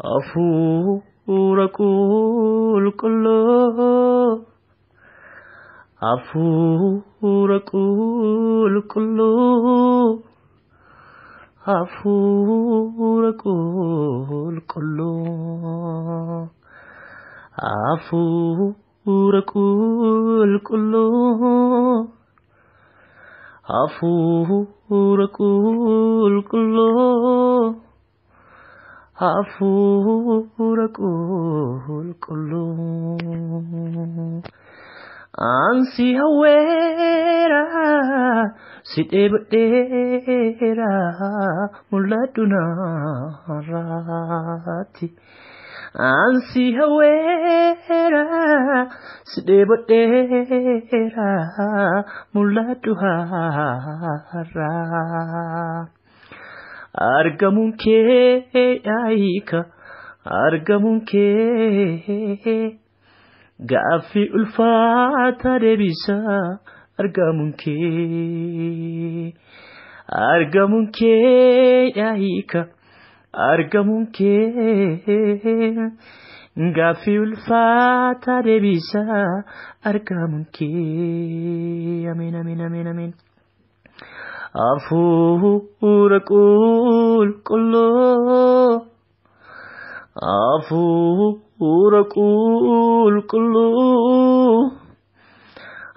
Hafuura qulqulluu Hafuura qulqulluu Hafuura qulqulluu Hafuura qulqulluu Hafuura qulqulluu Hafuura qulqulluu Ansi hawera si debadera mul'adhu narratti Ansi hawera si debadera mul'adhu har'a Argamun kee aika argamun kee Gaaffii ulfaata deebisa argamun kee yaahika argamun kee Gaaffii ulfaata deebisa argamun kee Amen amen amen amen Hafuura qulqulluu Hafuura qulqulluu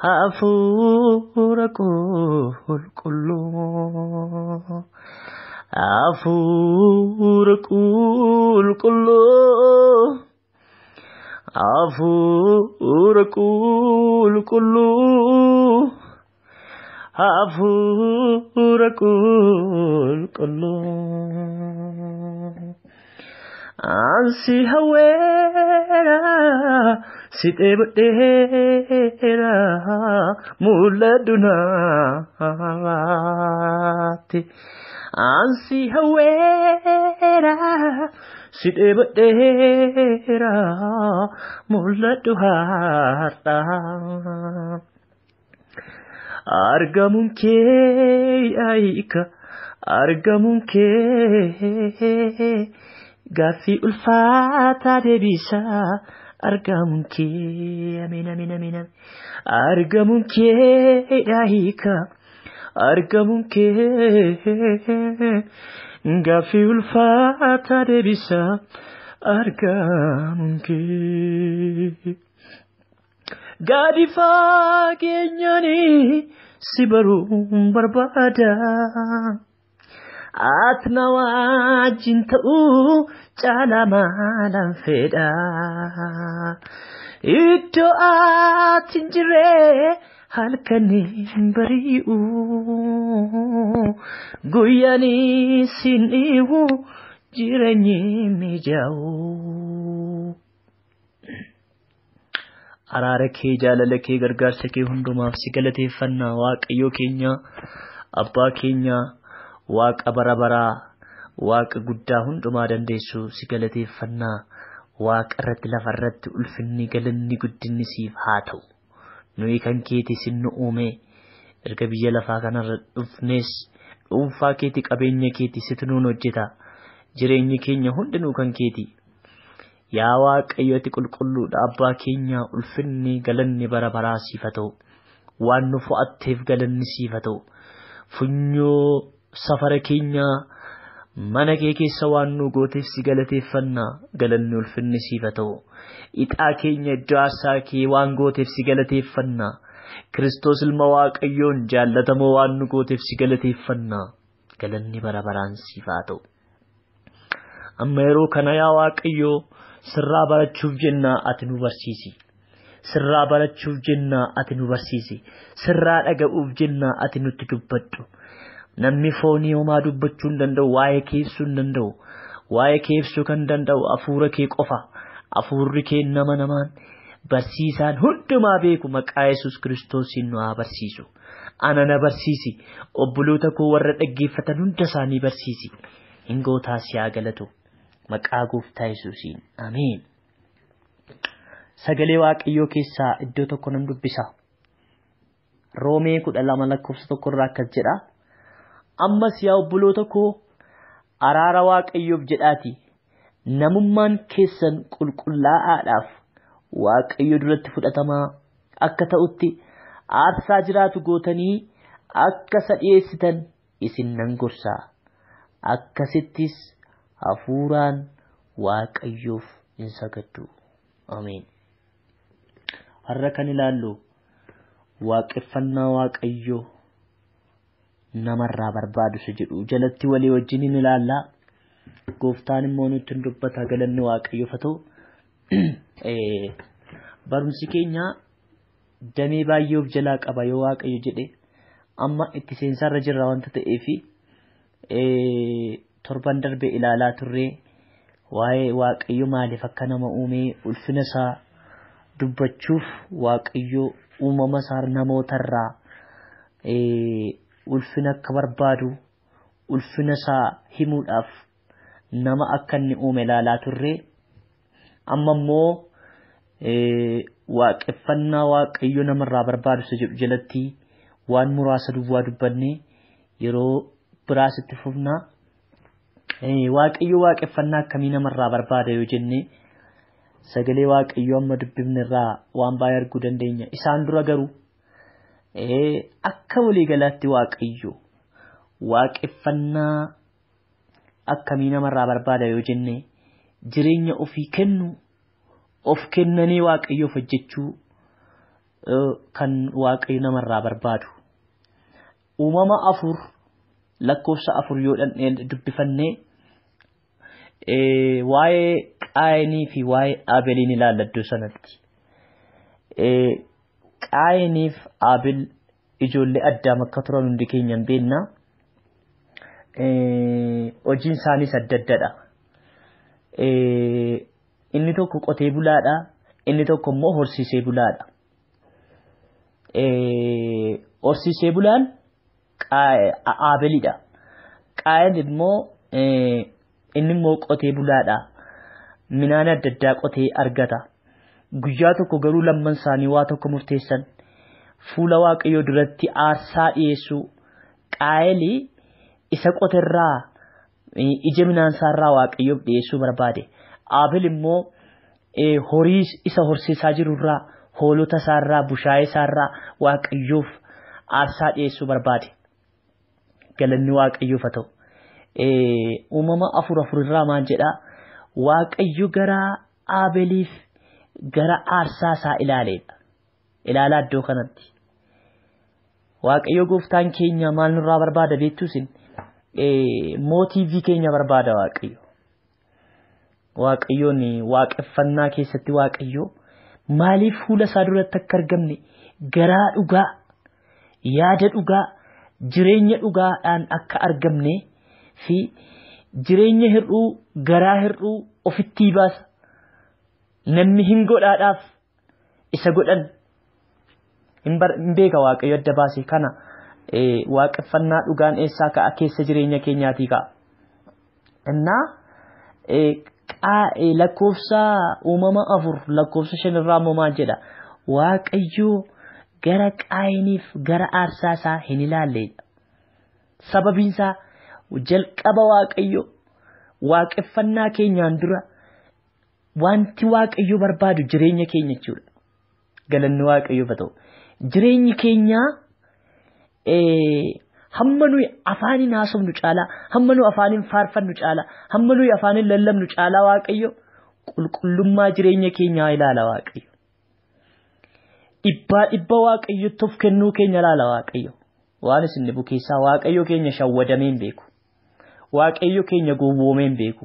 Hafuura qulqulluu Hafuura qulqulluu Hafuura qulqulluu Hafuura qulqulluu Ansi hawera si debadera mul'adhu narratti Ansi hawera si debadera mul'adhu har'a Argamun kee aika argamun kee Gaaffii ulfaata deebisa argamun kee Amen amen amen argamun kee aika argamun kee Gaaffii ulfaata deebisa argamun kee Gadi fageenyani si baruun barbaada Atna wajjin ta'uu caalaa maalan fedha Iddoo ati hin jirre halkaniin bari'u Guyyaanis hin dhiibu jireenyi mijaa'u Araara kee jaalala kee gargaarsa kee hundumaaf si galateeffannaa Waaqayyoo keenya Abbaa keenya Waaqa bara baraa Waaqa guddaa hundumaa dandeessu si galateeffannaa Waaqa irratti lafa irratti ulfinni galanni guddinni siif haa ta'u nuyi kan keeti sin nu uume erga biyya lafaa kanarra dhufnes dhuunfaa keeti qabeenya keeti situ nuun hojjeta jireenyi keenya hundinuu kan keeti yaa Waaqayyo ati qulqulluudha Abbaa keenya ulfinni galanni bara baraa siif haa ta'u waan nu fo'atteef galanni siif haa ta'u funyoo safara keenya mana kee keessa waan nu gooteef si galateeffannaa galanni ulfinni siif haa ta'u ixaa keenya iddoo aarsaa kee waan gooteef si galateeffannaa Kiristoos ilma Waaqayyoon jaallatamoo waan nu gooteef si galateeffannaa galanni bara baraan siif haa ta'u amma yeroo kana yaa Waaqayyoo sirraa barachuuf jennaa ati nu barsiisi sirraa barachuuf jennaa ati nu barsiisi sirraa dhaga'uuf jennaa ati nutti dubbadhu namni foonii homaa dubbachuu hin danda'u waa'ee kee ibsuu hin danda'u waa'ee kee ibsuu kan danda'u hafuura kee qofa hafuurri kee nama namaan barsiisaan hundumaa beeku maqaa Yesuus Kiristoosiin nu haa barsiisu ana na barsiisi obboloota koo warra dhaggeeffatan hunda isaanii barsiisi hingootaa si haa galatu maqaa Gooftaa Yesuusiin ameen sagalee Waaqayyoo keessaa iddoo tokko nan dubbisa Roomee 12:1 irraa akkas jedha ammas yaa obboloota koo araara Waaqayyoof jedhaati namummaan keessan qulqullaa'aadhaaf waaqayyo duratti fudhatamaa akka ta'utti aarsaa jiraatu gootanii akka sadhiyeessitan isin nan gorsaa. Akkasittis hafuuraan waaqayyoof in sagaddu. Ameen. Har'a kan ilaallu waaqeffannaa waaqayyoo namarraa barbaadu jedhu jalatti walii wajjin in ilaalla. Gooftaan immoo nutti dubbata. Galanni waaqayyoof haa ta'u. Barumsi keenya damee baay'ee of jalaa qaba yoo waaqayyo jedhe. Amma itti seensarra jirra wanta ta'eefi torban darbe ilaalaa turre waa'ee waaqayyo maaliif akka nama uumee ulfina isaa dubbachuuf waaqayyo uumama isaa namootarraa ulfina akka barbaadu ulfina isaa himuudhaaf nama akka inni uume ilaalaa turre. Amma immoo waaqeffannaa waaqayyo namarraa barbaadu jedhu jalatti waan muraasa duwwaa dubbanne yeroo biraas itti fufna. Waaqayyo waaqeffannaa akkamii namarraa barbaada yoo jenne sagalee waaqayyo amma dubbifnerraa waan baay'ee arguu dandeenya. Isaan dura garuu akka waliigalaatti waaqayyo waaqeffannaa akkamii namarraa barbaada yoo jenne jireenya ofii kennu of kennanii waaqayyoof hojjechuu kan waaqayyo namarraa barbaadu. Uumama 4 lakkoofsa 4 yoo dubbifanne waa'ee Qaayinii fi waa'ee Aabeliin ilaalla iddoo sanatti. Qaayinii fi Aabel ijoollee Addaam akka turan hundi keenya hin beekna. Hojiin isaaniis adda addadha. Inni tokko qotee bulaadha, inni tokko immoo horsiisee bulaadha. Horsiisee bulaan Aabelidha. Qaayin immoo inni immoo qotee bulaadha. Midhaan adda addaa qotee argata. Guyyaa tokko garuu lamman isaanii waa tokko murteessan. Fuula waaqayyoo duratti aarsaa dhiyeessu. Qaayilii isa qoterraa ija midhaan isaarraa waaqayyoof dhiyeessuu barbaade. Aabel immoo horii isa horsiisaa jirurraa hoolota isaarraa bushaayee isaarraa waaqayyoof aarsaa dhiyeessuu barbaade. Galanni waaqayyoof haa ta'u. Uumama 4 irraa maal jedhaa? Waaqayyo gara Aabeliif gara aarsaa isaa ilaaleedha. Ilaalaa iddoo kanatti. Waaqayyo gooftaan keenya maal nurraa barbaada beektuusin? Mootiivii keenya barbaada waaqayyo. Waaqayyoon waaqeffannaa keessatti waaqayyo maaliif fuula isaa duratti akka argamne garaa dhugaa, yaada dhugaa, jireenya dhugaadhaan akka argamne fi jireenya hir'uu garaa hir'uu ofitti baasa. Namni hin godhaadhaaf isa godhan hin beeka waaqayyo adda baase kana. Waaqeffannaa dhugaan eessaa ka'a? Keessa jireenya keenyaatii ka'a. Innaa lakkoofsa uumama 4 lakkoofsa 5 irraa immoo maal jedha? Waaqayyo gara Qaayiniif gara aarsaa isaa hin ilaalleedha. Sababiin isaa jalqaba waaqayyo waaqeffannaa keenyaan dura wanti waaqayyo barbaadu jireenya keenya jechuudha. Galanni waaqayyoof haa ta'u. Jireenyi keenya hamma nuyi afaaniin haasofnu caalaa, hamma nuyi afaaniin faarfannu caalaa, hamma nuyi afaaniin lallabnu caalaa waaqayyo qulqullummaa jireenya keenyaa ilaala waaqayyo. Dhibba waaqayyotti of kennuu keenya ilaala waaqayyo. Waan isin dhibu keessaa waaqayyo keenya shawwadamee hin beeku. Waaqayyo keenya gowwoomee hin beeku.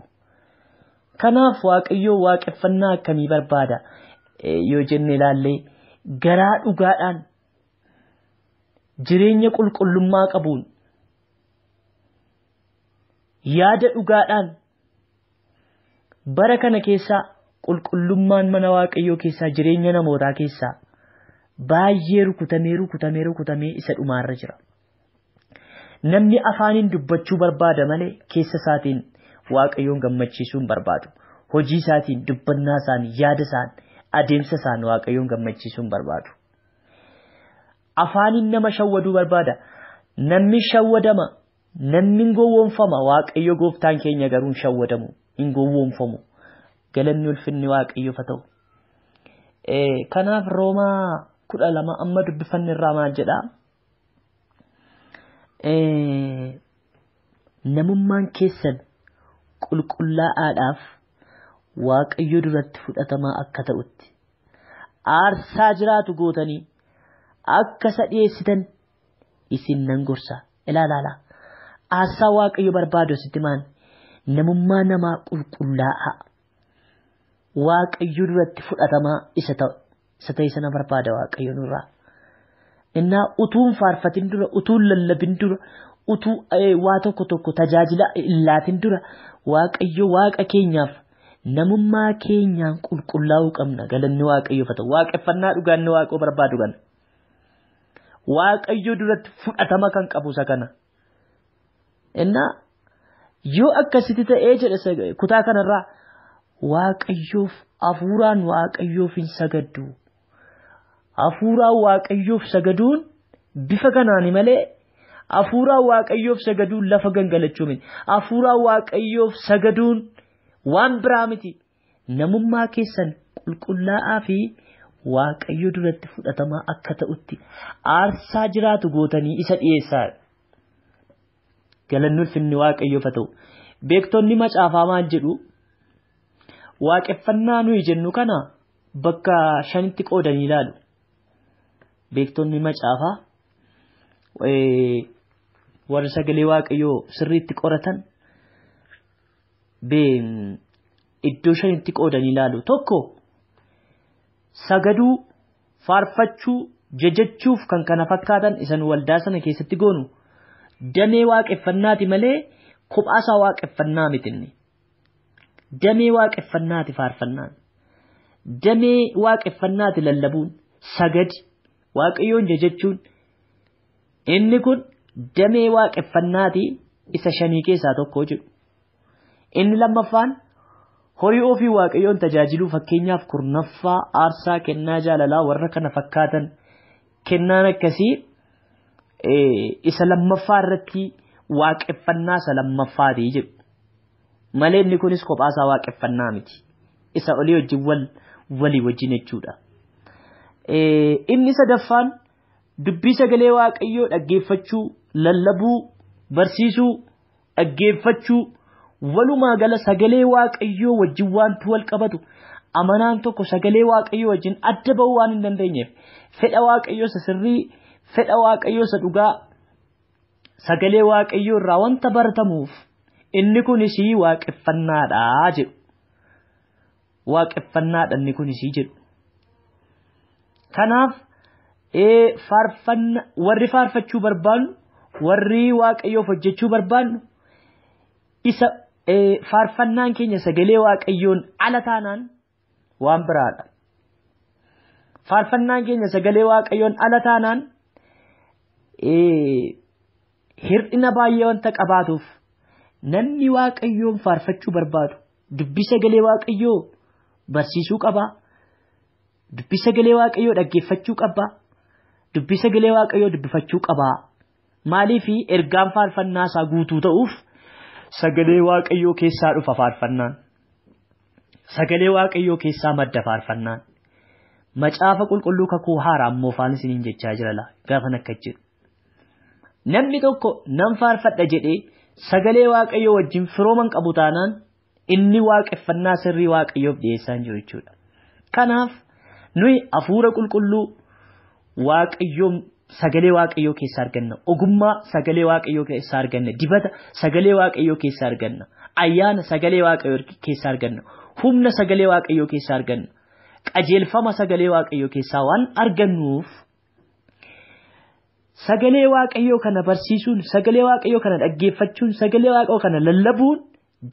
Kanaaf waaqayyo waaqeffannaa akkamii barbaada yoo jenne ilaallee garaa dhugaadhaan jireenya qulqullummaa qabuun yaada dhugaadhaan bara kana keessaa qulqullummaan mana waaqayyoo keessaa jireenya namootaa keessaa baay'ee rukutamee isa dhumaarra jira. Namni afaaniin dubbachuu barbaada malee keessa isaatiin waaqayyoon gammachiisuu hin barbaadu. Hojii isaatiin, dubbannaa isaan, yaada isaan, adeemsa isaan waaqayyoon gammachiisuu hin barbaadu. Afaaniin nama shawwaduu barbaada. Namni shawwadama, namni gowwoomfama. Waaqayyo gooftaan keenya garuu hin shawwadamu, hin gowwoomfamu. galanni ulfinni waaqayyoof haa ta'u. Kanaaf Roomaa 12 amma dubbifanni irraa maal jedha? Namummaan keessan qulqullaa'aadhaaf waaqayyo duratti fudhatamaa akka ta'utti aarsaa jiraatu gootanii akka isa dhiyeessitan isin nan gorsa. Ilaala. Aarsaa waaqayyo barbaadu sitti maan namummaa namaa qulqullaa'aa waaqayyo duratti fudhatamaa isa ta'e sana barbaada waaqayyo nurraa. Innaa utuun faarfatin dura, utuun lallabin dura, utuu waa tokko tajaajila illaatin dura waaqayyo waaqa keenyaaf namummaa keenyaan qulqullaa'uu qabna. Galanni waaqayyoof haa ta'u. Waaqeffannaa dhugaanni waaqoo barbaadu kana. Waaqayyo duratti fudhatama kan qabu isa kana. Innaa yoo akkasitti ta'ee jedha kutaa kanarraa waaqayyoof hafuuraan waaqayyoof hin sagaddu. Hafuuraan waaqayyoof sagaduun bifa kanaani malee hafuuraan waaqayyoof sagaduun lafa gangalachuu miti. Hafuuraan waaqayyoof sagaduun waan biraa miti. Namummaa keessan qulqullaa'aa fi waaqayyo duratti fudhatamaa akka ta'utti aarsaa jiraatu gootanii isa dhiyeessaa. Galanni ulfinni waaqayyoof haa ta'u. Beektonni macaafaa maal jedhu? Waaqeffannaa nuyi jennu kana bakka 5tti qoodanii ilaalu. Beektonni macaafaa warra sagalee waaqayyoo sirriitti qoratan iddoo 5tti qoodanii ilaalu. Tokko sagaduu, faarfachuu, jajachuuf kan kana fakkaatan isan waldaa sana keessatti goonu damee waaqeffannaati malee kophaasaa waaqeffannaa mitinni. Damee waaqeffannaati faarfannaan. Damee waaqeffannaati lallabuun, sagadi, waaqayyoon jajachuun. Inni kun damee waaqeffannaati isa 5 keessaa tokko jedhu. Inni lammaffaan horii ofii waaqayyoon tajaajiluu fakkeenyaaf kurnaffaa, aarsaa, kennaa jaalalaa warra kana fakkaatan kennaan akkasii isa lammaffaa irratti waaqeffannaa isa lammaffaati jedhu. Malee inni kunis kophaasaa waaqeffannaa miti. Isa olii wajjin walii wajjin jechuudha. Inni sadaffaan dubbii sagalee waaqayyoo dhaggeeffachuu, lallabuu, barsiisuu, dhaggeeffachuu, walumaa gala sagalee waaqayyoo wajjin waantu wal qabatu. Amanaan tokko sagalee waaqayyoo wajjin adda ba'uu waan hin dandeenyeef fedha waaqayyoo isa sirrii, fedha waaqayyoo isa dhugaa sagalee waaqayyoo irraa wanta baratamuuf inni kunis waaqeffannaadha jedhu. Waaqeffannaadha inni kunis jedhu. Kanaaf warri faarfachuu barbaannu, warri waaqayyoof hojjechuu barbaannu isa faarfannaan keenya sagalee waaqayyoon ala taanaan waan biraadha. Faarfannaan keenya sagalee waaqayyoon ala taanaan hir'ina baay'ee wanta qabaatuuf namni waaqayyoon faarfachuu barbaadu dubbii sagalee waaqayyoo barsiisuu qaba. Dubbii sagalee waaqayyoo dhaggeeffachuu qaba. Dubbii sagalee waaqayyoo dubbifachuu qaba. Maaliif ergaan faarfannaa isaa guutuu ta'uuf sagalee waaqayyoo keessaa dhufa faarfannaan. Sagalee waaqayyoo keessaa madda faarfannaan. Macaafa qulqulluu kakuu haaraa ammoo afaan isiniin jechaa jira gaafa akka jedhu. Namni tokko nan faarfadha jedhee sagalee waaqayyoo wajjin firooman qabu taanaan inni waaqeffannaa sirrii waaqayyoof dhiyeessaa hin jiru jechuudha. Kanaaf nuyi hafuura qulqulluu waaqayyoo sagalee waaqayyoo keessaa arganna. Ogummaa sagalee waaqayyoo keessaa arganna. Dibata sagalee waaqayyoo keessaa arganna. Ayyaana sagalee waaqayyoo keessaa arganna. Humna sagalee waaqayyoo keessaa arganna. Qajeelfama sagalee waaqayyoo keessaa waan argannuuf sagalee waaqayyoo kana barsiisuun, sagalee waaqayyoo kana dhaggeeffachuun, sagalee waaqayyoo kana lallabuun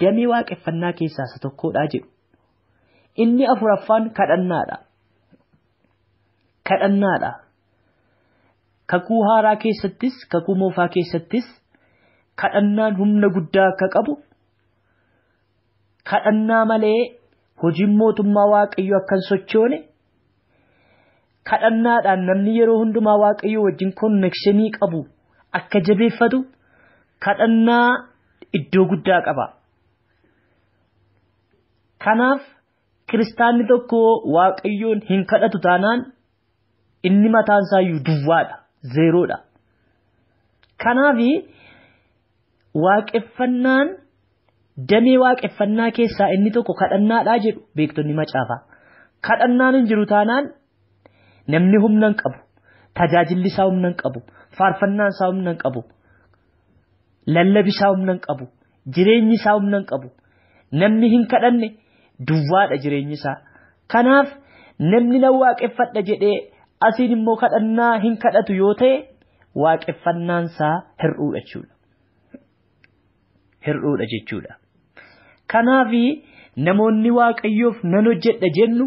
damee waaqeffannaa keessaa isa tokkodha jedhu. Inni afuraffaan kadhannaadha. Kadhannaadha. Kakuu haaraa keessattis, kakuu moofaa keessattis kadhannaan humna guddaa akka qabu, kadhannaa malee hojiin mootummaa waaqayyoo akka hin sochoone, kadhannaadhaan namni yeroo hundumaa waaqayyoo wajjin konnekshinii qabu akka jabeeffatu kadhannaa iddoo guddaa qaba. Kanaaf kiristaanni tokko waaqayyoon hin kadhatu taanaan inni mataan isaa iyyuu duwwaadha, zeeroodha. Kanaaf waaqeffannaan damee waaqeffannaa keessaa inni tokko kadhannaadhaa jedhu beektonni macaafaa. Kadhannaan hin jiru taanaan namni humna hin qabu, tajaajilli isaa humna hin qabu, faarfannaan isaa humna hin qabu, lallabi isaa humna hin qabu, jireenyi isaa humna hin qabu. Namni hin kadhanne duwwaadha jireenyi isaa. Kanaaf namni na waaqeffadha jedhee asiin immoo kadhannaa hin kadhatu yoo ta'e waaqeffannaan isaa hir'uudha jechuudha. Hir'uudha jechuudha. Kanaaf namoonni waaqayyoof nan hojjedha jennu,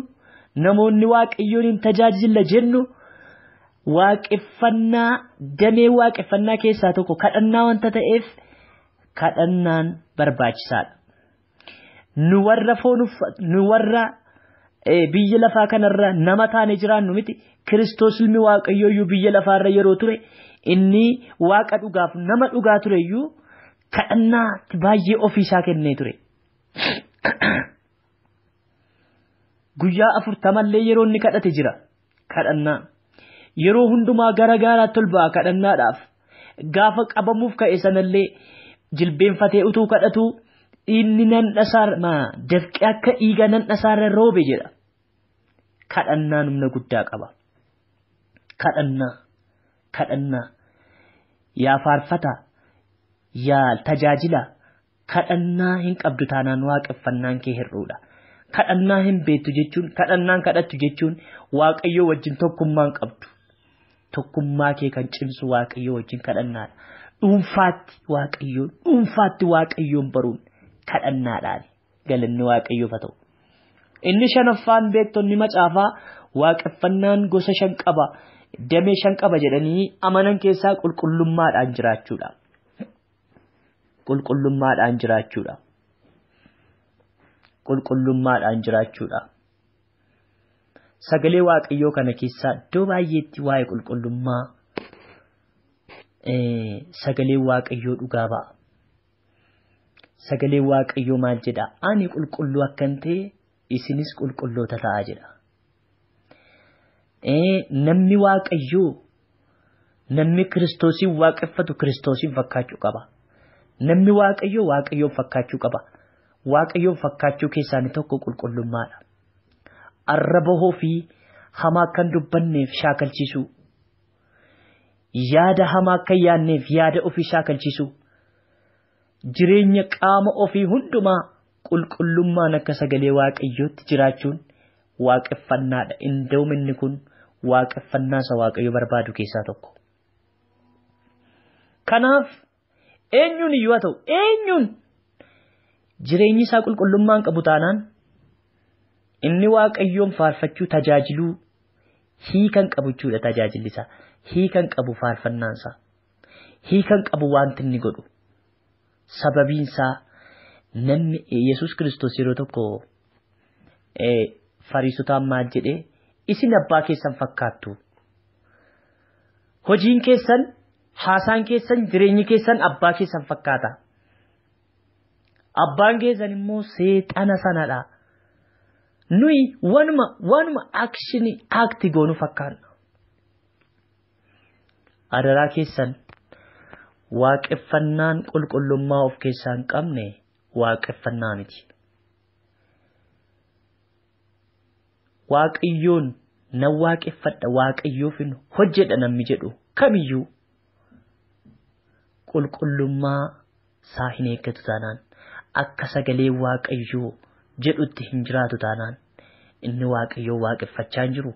namoonni waaqayyoon hin tajaajilla jennu, waaqeffannaa damee waaqeffannaa keessaa tokko kadhannaa wanta ta'eef kadhannaan barbaachisaadha. Nu warra biyya lafaa kanarra nama taane jiraannu miti. Kiristoos ilmi waaqayyoo iyyuu biyya lafaarra yeroo ture inni waaqa dhugaaf nama dhugaa ture iyyuu kadhannaa baay'ee ofii isaa kennee ture. Guyyaa 40 yeroo inni kadhate jira kadhannaa. Yeroo hundumaa gara gaaraatti ol ba'a kadhannaadhaaf. Gaafa qabamuuf ka'e sanallee jilbeenfatee utuu kadhatu inni nan dhasaarma dafqee akka dhiiga nan dhasaarra roobe jedha. Kadhannaan humna guddaa qaba. Kadhannaa yaa faarfata yaa tajaajila kadhannaa hin qabdu taanaan waaqeffannaan kee hir'uudha. Kadhannaa hin beektu jechuun kadhannaan kadhattu jechuun waaqayyoo wajjin tokkummaan qabdu. Tokkummaa kee kan cimsu waaqayyoo wajjin kadhannaadha. Dhuunfaatti waaqayyoon baruun kadhannaadhaan galanni waaqayyoof haa ta'u. Inni shanaffaan beektonni macaafaa waaqeffannaan gosa 5 qaba, damee 5 qaba jedhanii amanan keessaa qulqullummaadhaan jiraachuudha. Qulqullummaadhaan jiraachuudha. Sagalee waaqayyoo kana keessaa iddoo baay'eetti waa'ee qulqullummaa sagalee waaqayyoo dhugaa ba'a. Sagalee waaqayyoo maal jedha? Ani qulqulluu akkan ta'e isinis qulqulloota ta'a jedha. Namni waaqayyoo namni Kiristoosiin waaqeffatu Kiristoosiin fakkaachuu qaba. Namni waaqayyoo waaqayyoon fakkaachuu qaba. Waaqayyoon fakkaachuu keessaa inni tokko qulqullummaadha. Arraba ofii hamaa kan dubbanneef shaakalchiisu. Yaada hamaa kan yaadneef yaada ofii shaakalchiisu. Jireenya qaama ofii hundumaa qulqullummaan akka sagalee waaqayyootti jiraachuun waaqeffannaadha. Indoominni kun waaqeffannaa isa waaqayyo barbaadu keessaa tokko. Kanaaf eenyuun iyyuu haa ta'u eenyuun jireenyi isaa qulqullummaan qabu taanaan inni waaqayyoon faarfachuu tajaajiluu hiikan qabu jechuudha. Tajaajilli isaa hiikan qabu, faarfannaan isaa hiikan qabu wanti inni godhu. Sababiin isaa namni Yesuus Kiristoos yeroo tokko Fariisotaan maal jedhee isin abbaa keessan fakkaattu. Hojiin keessan, haasaan keessan, jireenyi keessan abbaa keessan fakkaata. Abbaan keessan immoo seexana sanadha. Nuyi wanuma akti goonu fakkaanna. Adaraa keessan waaqeffannaan qulqullummaa of keessaa hin qabne waaqeffannaa miti. Waaqayyoon nan waaqeffadha waaqayyoof hin hojjedha namni jedhu kamiyyuu qulqullummaa isaa hin eeggatu taanaan akka sagalee waaqayyoo jedhutti hin jiraatu taanaan inni waaqayyoo waaqeffachaa hin jiru,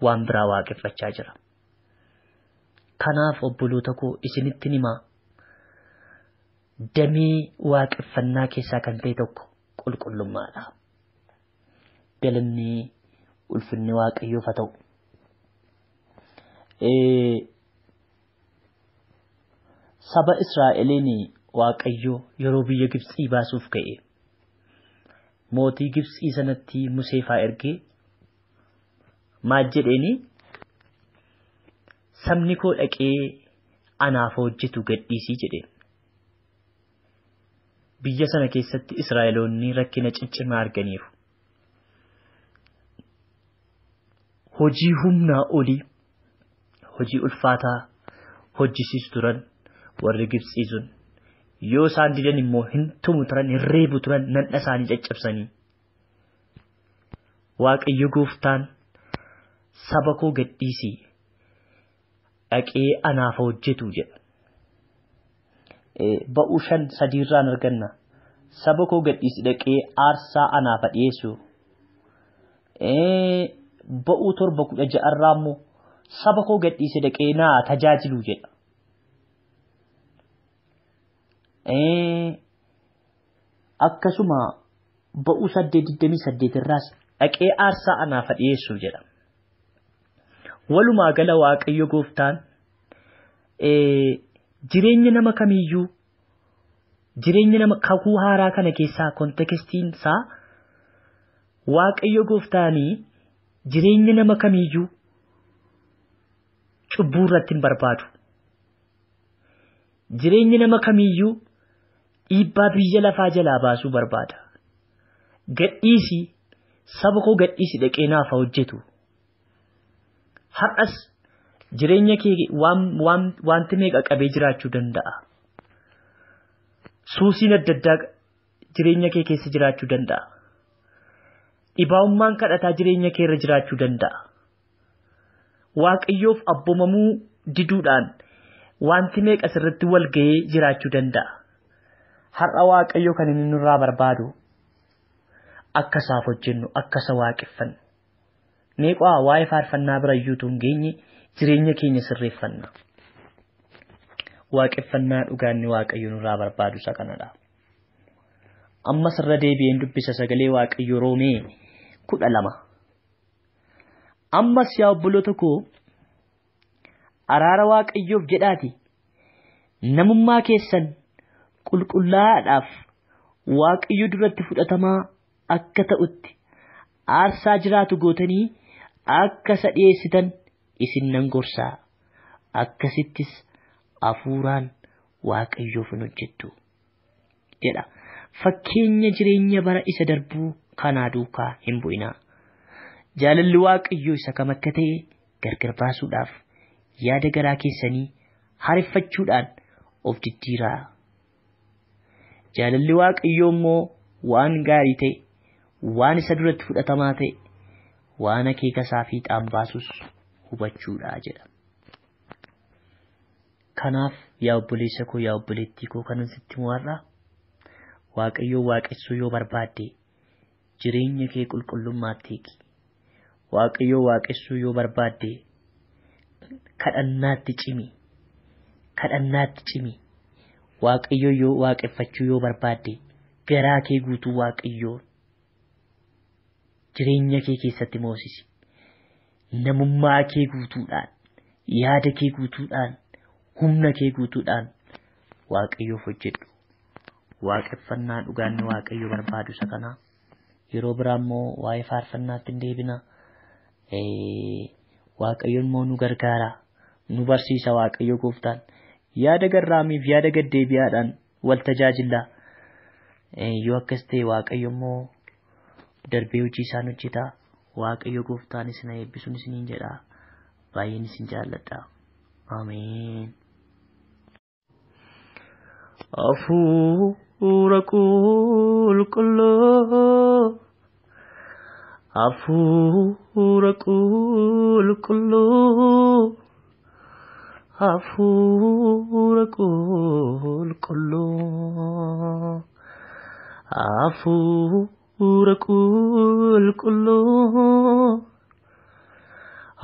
waan biraa waaqeffachaa jira. Kanaaf obboloota koo isinitti himaa damee waaqeffannaa keessaa kan ta'e tokko qulqullummaadha. Galanni ulfinni waaqayyoof haa ta'u. Saba Israa'eliin waaqayyoo yeroo biyya Gibxii baasuuf ka'e mootii Gibxii sanatti Musee fa'aa ergee maal jedheeni sabni koo dhaqee anaaf hojjetu gadhiisii jedheen. Biyya sana keessatti Israa'eloonni rakkina ciccimaa arganiiru. hojii humnaa olii hojii ulfaataa hojjisiisu turan warri Gibxii sun yoo isaan didan immoo hin tumu turan hin reebu turan nanna isaanii caccabsanii Waaqayyo Gooftaan saba koo gadhiisii dhaqee anaaf hojjetu jedha. Ba'uu 5:3 irraan arganna saba koo gadhiisii dhaqee aarsaa anaaf dhiyeessu. Ba'uu 7:16 irraa immoo saba koo gadhiisii dhaqee naa tajaajilu jedha. Akkasuma ba'uu 8:28 irraas dhaqee aarsaa anaaf dhiyeessu jedha. Walumaa gala Waaqayyo Gooftaan jireenya nama kamiyyuu jireenya nama kakuu haaraa kana keessaa kontekstiin isaa Waaqayyo Gooftaanii jireenya nama kamiyyuu cubbuu irratti hin barbaadu. Jireenya nama kamiyyuu dhiibbaa biyya lafaa jalaa baasuu barbaada. Gadhiisii saba koo gadhiisii dhaqee naaf hojjetu. Har'as jireenya kee wanti meeqa qabee jiraachuu danda'a. Suusiin adda addaa jireenya kee keessa jiraachuu danda'a. Dhibaa'ummaan kadhataa jireenya kee irra jiraachuu danda'a. Waaqayyoof abboomamuu diduudhaan wanti meeqa sirriitti wal ga'ee jiraachuu danda'a. Har'a Waaqayyo kan inni nurraa barbaadu akka isaaf hojjennu akka isa waaqeffannu. Meeqaa waa'ee faarfannaa bira iyyuutu hin geenye jireenya keenya sirreeffanna. Waaqeffannaa dhugaanni Waaqayyo nurraa barbaadu isa kanadha. Ammas irra deebi'een dubbisa sagalee Waaqayyo Roomee 12. Ammas yaa obboloota koo araara Waaqayyoof jedhaati namummaa keessan qulqullaa'aadhaaf Waaqayyo duratti fudhatamaa akka ta'utti aarsaa jiraatu gootanii akka isa dhiyeessitan isin nan gorsaa. Akkasittis hafuuraan Waaqayyoof hojjettu jedha. Fakkeenya jireenya bara isa darbuu kanaa duukaa hin bu'inaa. Jaalalli Waaqayyoo isa kam akka ta'e gargar baasuudhaaf yaada garaa keessanii haareffachuudhaan of jijjiiraa. Jaalalli Waaqayyoo immoo waan gaarii ta'e, waan isa duratti fudhatamaa ta'e, waan akeeka isaa fiixaan baasus hubachuudha jedha. Kanaaf yaa obboleessa koo yaa obboleettii koo kanan sitti mu'arraa Waaqayyoo waaqessuu yoo barbaadde jireenya kee qulqullummaatti hiiki. Waaqayyoo waaqessuu yoo barbaadde kadhannaatti cimi. Kadhannaatti cimi. Waaqayyoo yoo waaqeffachuu yoo barbaadde garaa kee guutuu Waaqayyoo jireenya kee keessatti moosisi. Namummaa kee guutuudhaan, yaada kee guutuudhaan, humna kee guutuudhaan Waaqayyoof hojjedhu. Waaqeffannaa dhugaanni Waaqayyo barbaadu isa kana. Yeroo biraa immoo waa'ee faarfannaatti hin deebina. Waaqayyoon immoo nu gargaara. Nu barsiisa Waaqayyo Gooftaan. Yaada garraamiif yaada gaddeebi'aadhaan wal tajaajila. Yoo akkas ta'e Waaqayyo immoo darbee hojii isaan hojjeta. Waaqayyo Gooftaan isin eebbisuun isiniin jedha. Baay'een isin jaalladha. Ameen. Hafuura qulqulluu, hafuura qulqulluu, hafuura qulqulluu, hafuura qulqulluu,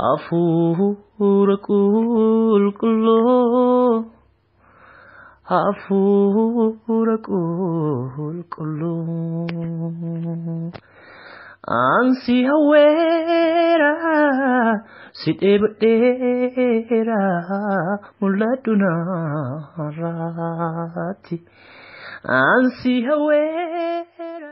hafuura qulqulluu. Hafuura qulqulluu ansi hawweera si dheebodheera mul'adhu naarratti ansi hawweera.